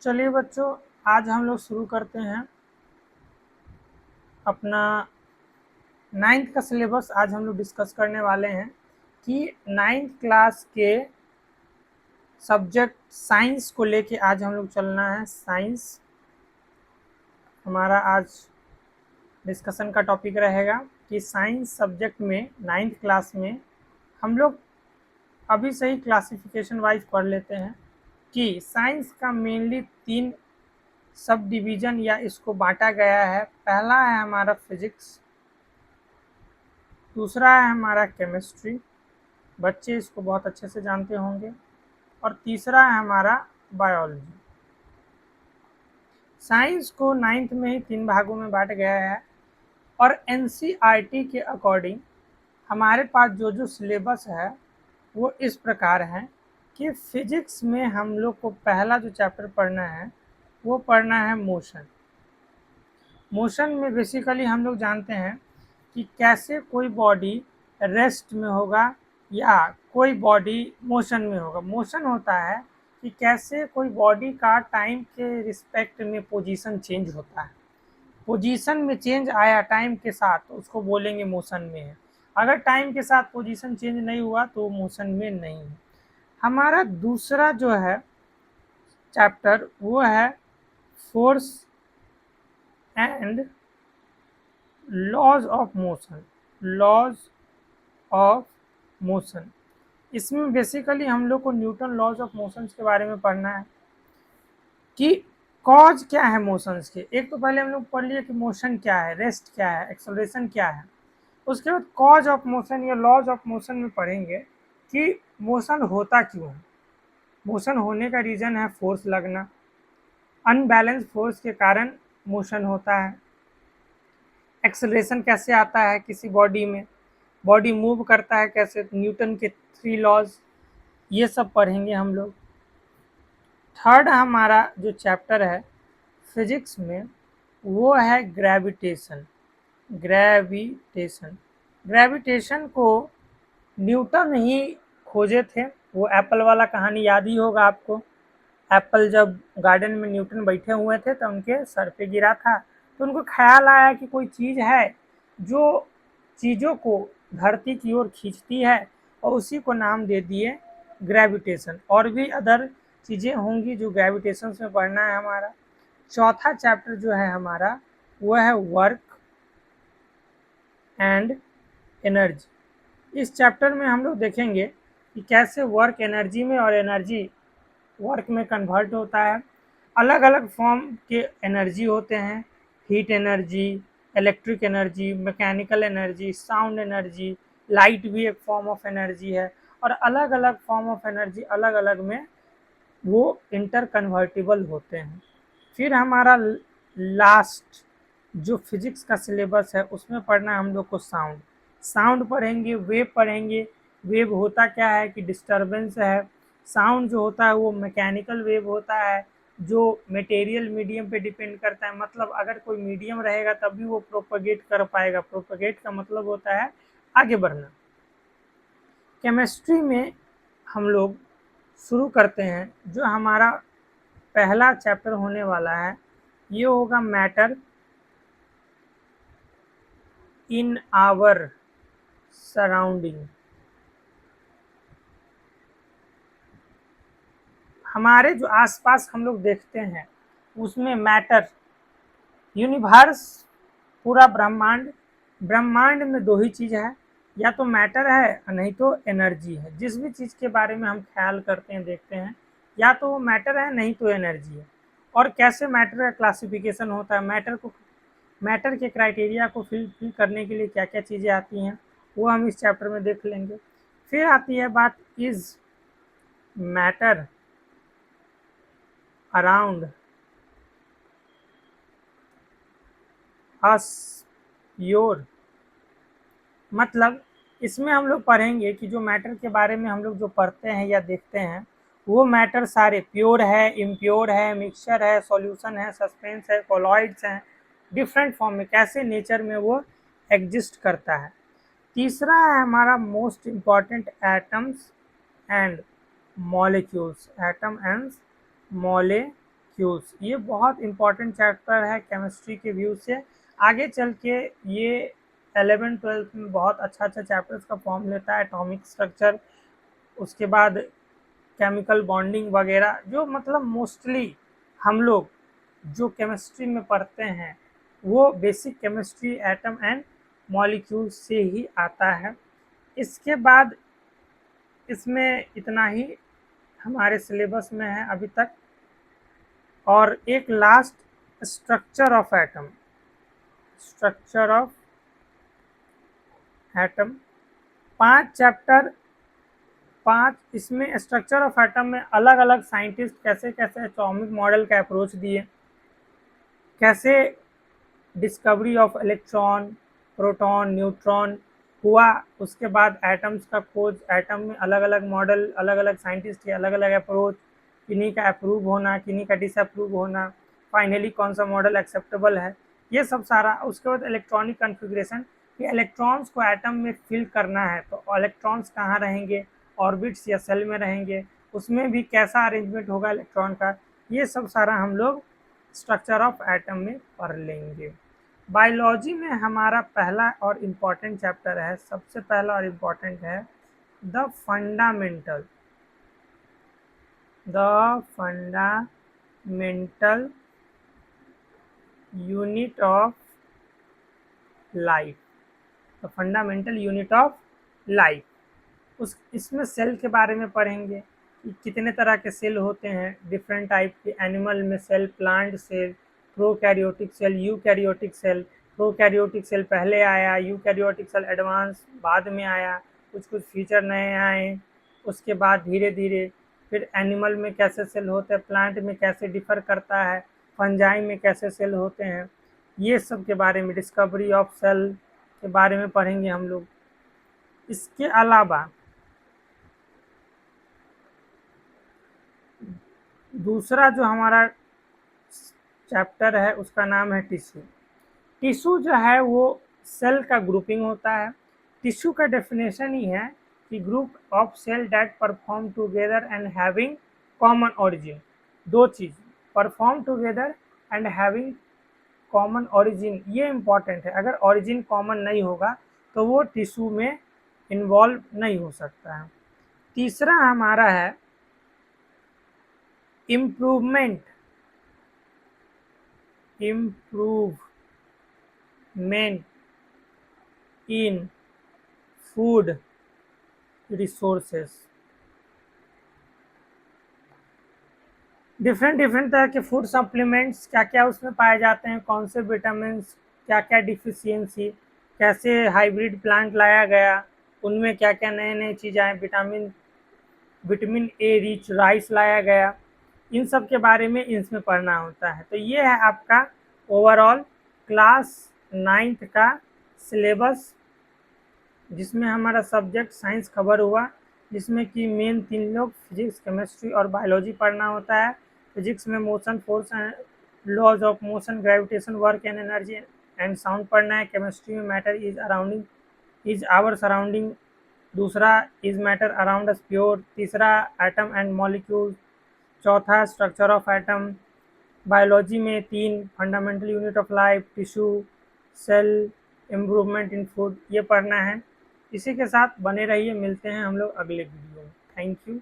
चलिए बच्चों, आज हम लोग शुरू करते हैं अपना 9th का सिलेबस। आज हम लोग डिस्कस करने वाले हैं कि 9th क्लास के सब्जेक्ट साइंस को लेके आज हम लोग चलना है। साइंस हमारा आज डिस्कशन का टॉपिक रहेगा कि साइंस सब्जेक्ट में 9th क्लास में हम लोग अभी से ही क्लासिफिकेशन वाइज पढ़ लेते हैं कि साइंस का मेनली 3 सब डिवीज़न या इसको बांटा गया है। पहला है हमारा फिजिक्स, दूसरा है हमारा केमिस्ट्री, बच्चे इसको बहुत अच्छे से जानते होंगे, और तीसरा है हमारा बायोलॉजी। साइंस को 9th में ही 3 भागों में बांटा गया है और एनसीईआरटी के अकॉर्डिंग हमारे पास जो जो सिलेबस है वो इस प्रकार है कि फिजिक्स में हम लोग को पहला जो चैप्टर पढ़ना है वो पढ़ना है मोशन। मोशन में बेसिकली हम लोग जानते हैं कि कैसे कोई बॉडी रेस्ट में होगा या कोई बॉडी मोशन में होगा। मोशन होता है कि कैसे कोई बॉडी का टाइम के रिस्पेक्ट में पोजीशन चेंज होता है। पोजीशन में चेंज आया टाइम के साथ तो उसको बोलेंगे मोशन में है। अगर टाइम के साथ पोजीशन चेंज नहीं हुआ तो मोशन में नहीं है। हमारा दूसरा जो है चैप्टर वो है force and laws of motion. Laws of motion, इसमें बेसिकली हम लोग को न्यूटन लॉज ऑफ मोशंस के बारे में पढ़ना है कि कॉज क्या है मोशंस के। एक तो पहले हम लोग पढ़ लिए कि मोशन क्या है, रेस्ट क्या है, एक्सेलरेशन क्या है। उसके बाद कॉज ऑफ मोशन या लॉज ऑफ मोशन में पढ़ेंगे कि मोशन होता क्यों है। मोशन होने का रीज़न है फोर्स लगना, अनबैलेंस फोर्स के कारण मोशन होता है। एक्सेलरेशन कैसे आता है किसी बॉडी में, बॉडी मूव करता है कैसे, न्यूटन के 3 लॉज, ये सब पढ़ेंगे हम लोग। थर्ड हमारा जो चैप्टर है फिजिक्स में वो है ग्रेविटेशन। ग्रेविटेशन ग्रेविटेशन को न्यूटन ही खोजे थे। वो एप्पल वाला कहानी याद ही होगा आपको। एप्पल जब गार्डन में न्यूटन बैठे हुए थे तो उनके सर पे गिरा था, तो उनको ख्याल आया कि कोई चीज़ है जो चीज़ों को धरती की ओर खींचती है, और उसी को नाम दे दिए ग्रेविटेशन। और भी अदर चीज़ें होंगी जो ग्रेविटेशन में पढ़ना है हमारा। चौथा चैप्टर जो है हमारा वो है वर्क एंड एनर्जी। इस चैप्टर में हम लोग देखेंगे कि कैसे वर्क एनर्जी में और एनर्जी वर्क में कन्वर्ट होता है। अलग अलग फॉर्म के एनर्जी होते हैं, heat energy, electric energy, mechanical energy, sound energy, light भी एक फॉर्म ऑफ एनर्जी है। और अलग अलग फॉर्म ऑफ एनर्जी अलग अलग में वो इंटर कन्वर्टिबल होते हैं। फिर हमारा लास्ट जो फिजिक्स का सिलेबस है उसमें पढ़ना है हम लोग को साउंड। साउंड पढ़ेंगे, वेव पढ़ेंगे। वेव होता क्या है कि डिस्टरबेंस है। साउंड जो होता है वो मैकेनिकल वेव होता है जो मटेरियल मीडियम पे डिपेंड करता है। मतलब अगर कोई मीडियम रहेगा तभी वो प्रोपगेट कर पाएगा। प्रोपगेट का मतलब होता है आगे बढ़ना। केमिस्ट्री में हम लोग शुरू करते हैं। जो हमारा पहला चैप्टर होने वाला है ये होगा मैटर इन आवर सराउंडिंग। हमारे जो आसपास हम लोग देखते हैं उसमें मैटर, यूनिवर्स, पूरा ब्रह्मांड। ब्रह्मांड में 2 ही चीज़ है, या तो मैटर है नहीं तो एनर्जी है। जिस भी चीज़ के बारे में हम ख्याल करते हैं देखते हैं, या तो वो मैटर है नहीं तो एनर्जी है। और कैसे मैटर का क्लासिफिकेशन होता है, मैटर के क्राइटेरिया को फिल करने के लिए क्या क्या चीज़ें आती हैं वो हम इस चैप्टर में देख लेंगे। फिर आती है बात is matter around us pure. मतलब इसमें हम लोग पढ़ेंगे कि जो मैटर के बारे में हम लोग जो पढ़ते हैं या देखते हैं वो मैटर सारे प्योर है, इम्प्योर है, मिक्सचर है, सॉल्यूशन है, सस्पेंस है, कोलॉइड्स हैं, डिफरेंट फॉर्म में कैसे नेचर में वो एग्जिस्ट करता है। तीसरा है हमारा most important atoms and molecules. Atom and molecules. Molecules, ये बहुत इंपॉर्टेंट चैप्टर है केमिस्ट्री के व्यू से। आगे चल के ये 11th-12th में बहुत अच्छा चैप्टर्स का फॉर्म लेता है, एटॉमिक स्ट्रक्चर, उसके बाद केमिकल बॉन्डिंग वगैरह, जो मतलब मोस्टली हम लोग जो केमिस्ट्री में पढ़ते हैं वो basic chemistry atom and molecule से ही आता है। इसके बाद इसमें इतना ही हमारे सिलेबस में है अभी तक। और एक last, structure of atom, structure of atom 5 chapter, 5 इसमें स्ट्रक्चर ऑफ एटम में अलग अलग साइंटिस्ट कैसे कैसे एटॉमिक मॉडल का अप्रोच दिए, कैसे discovery of electron, proton, neutron हुआ, उसके बाद एटम्स का खोज, एटम में अलग अलग मॉडल, अलग अलग साइंटिस्ट के अलग अलग अप्रोच, किन्हीं का अप्रूव होना, किन्हीं का डिसअप्रूव होना, फाइनली कौन सा मॉडल एक्सेप्टेबल है, ये सब सारा। उसके बाद इलेक्ट्रॉनिक कन्फिग्रेशन, कि इलेक्ट्रॉन्स को एटम में फिल करना है तो इलेक्ट्रॉन्स कहाँ रहेंगे, ऑर्बिट्स या सेल में रहेंगे, उसमें भी कैसा अरेंजमेंट होगा इलेक्ट्रॉन का, ये सब सारा हम लोग स्ट्रक्चर ऑफ एटम में पढ़ लेंगे। बायोलॉजी में हमारा पहला और इम्पॉर्टेंट चैप्टर है, सबसे पहला और इम्पॉर्टेंट है the fundamental unit of life, the fundamental unit of life. इसमें सेल के बारे में पढ़ेंगे कि कितने तरह के सेल होते हैं, डिफरेंट टाइप के, एनिमल में cell, plant cell, prokaryotic cell, eukaryotic cell. Prokaryotic cell पहले आया, यूकैरियोटिक सेल एडवांस बाद में आया, कुछ फीचर नए आए, उसके बाद धीरे धीरे फिर एनिमल में कैसे सेल होते हैं, प्लांट में कैसे डिफर करता है, फंजाई में कैसे सेल होते हैं, ये सब के बारे में, डिस्कवरी ऑफ सेल के बारे में पढ़ेंगे हम लोग। इसके अलावा दूसरा जो हमारा चैप्टर है उसका नाम है टिश्यू। टिश्यू जो है वो सेल का ग्रुपिंग होता है। टिश्यू का डेफिनेशन ही है कि group of cell that perform together and having common origin. दो चीज, perform together and having common origin, ये इंपॉर्टेंट है। अगर ओरिजिन कॉमन नहीं होगा तो वो टिश्यू में इन्वॉल्व नहीं हो सकता है। तीसरा हमारा है improvement in food resources. Different तरह के फूड सप्लीमेंट्स क्या क्या उसमें पाए जाते हैं, कौन से विटामिन, क्या क्या डिफिशियंसी, कैसे हाइब्रिड प्लांट लाया गया, उनमें क्या क्या नए नए चीज़ आए, विटामिन ए रिच राइस लाया गया, इन सब के बारे में इसमें पढ़ना होता है। तो ये है आपका ओवरऑल क्लास 9th का सिलेबस, जिसमें हमारा सब्जेक्ट साइंस कवर हुआ, जिसमें कि मेन 3 लोग फिजिक्स, केमिस्ट्री और बायोलॉजी पढ़ना होता है। फिजिक्स में motion, force and laws of motion, gravitation, work and energy and sound पढ़ना है। केमिस्ट्री में मैटर इज आवर सराउंडिंग, दूसरा is matter around us pure, तीसरा एटम एंड मॉलिक्यूल, चौथा स्ट्रक्चर ऑफ एटम। बायोलॉजी में 3 fundamental unit of life, tissue, cell, improvement in food, ये पढ़ना है। इसी के साथ बने रहिए, मिलते हैं हम लोग अगले वीडियो में। Thank you.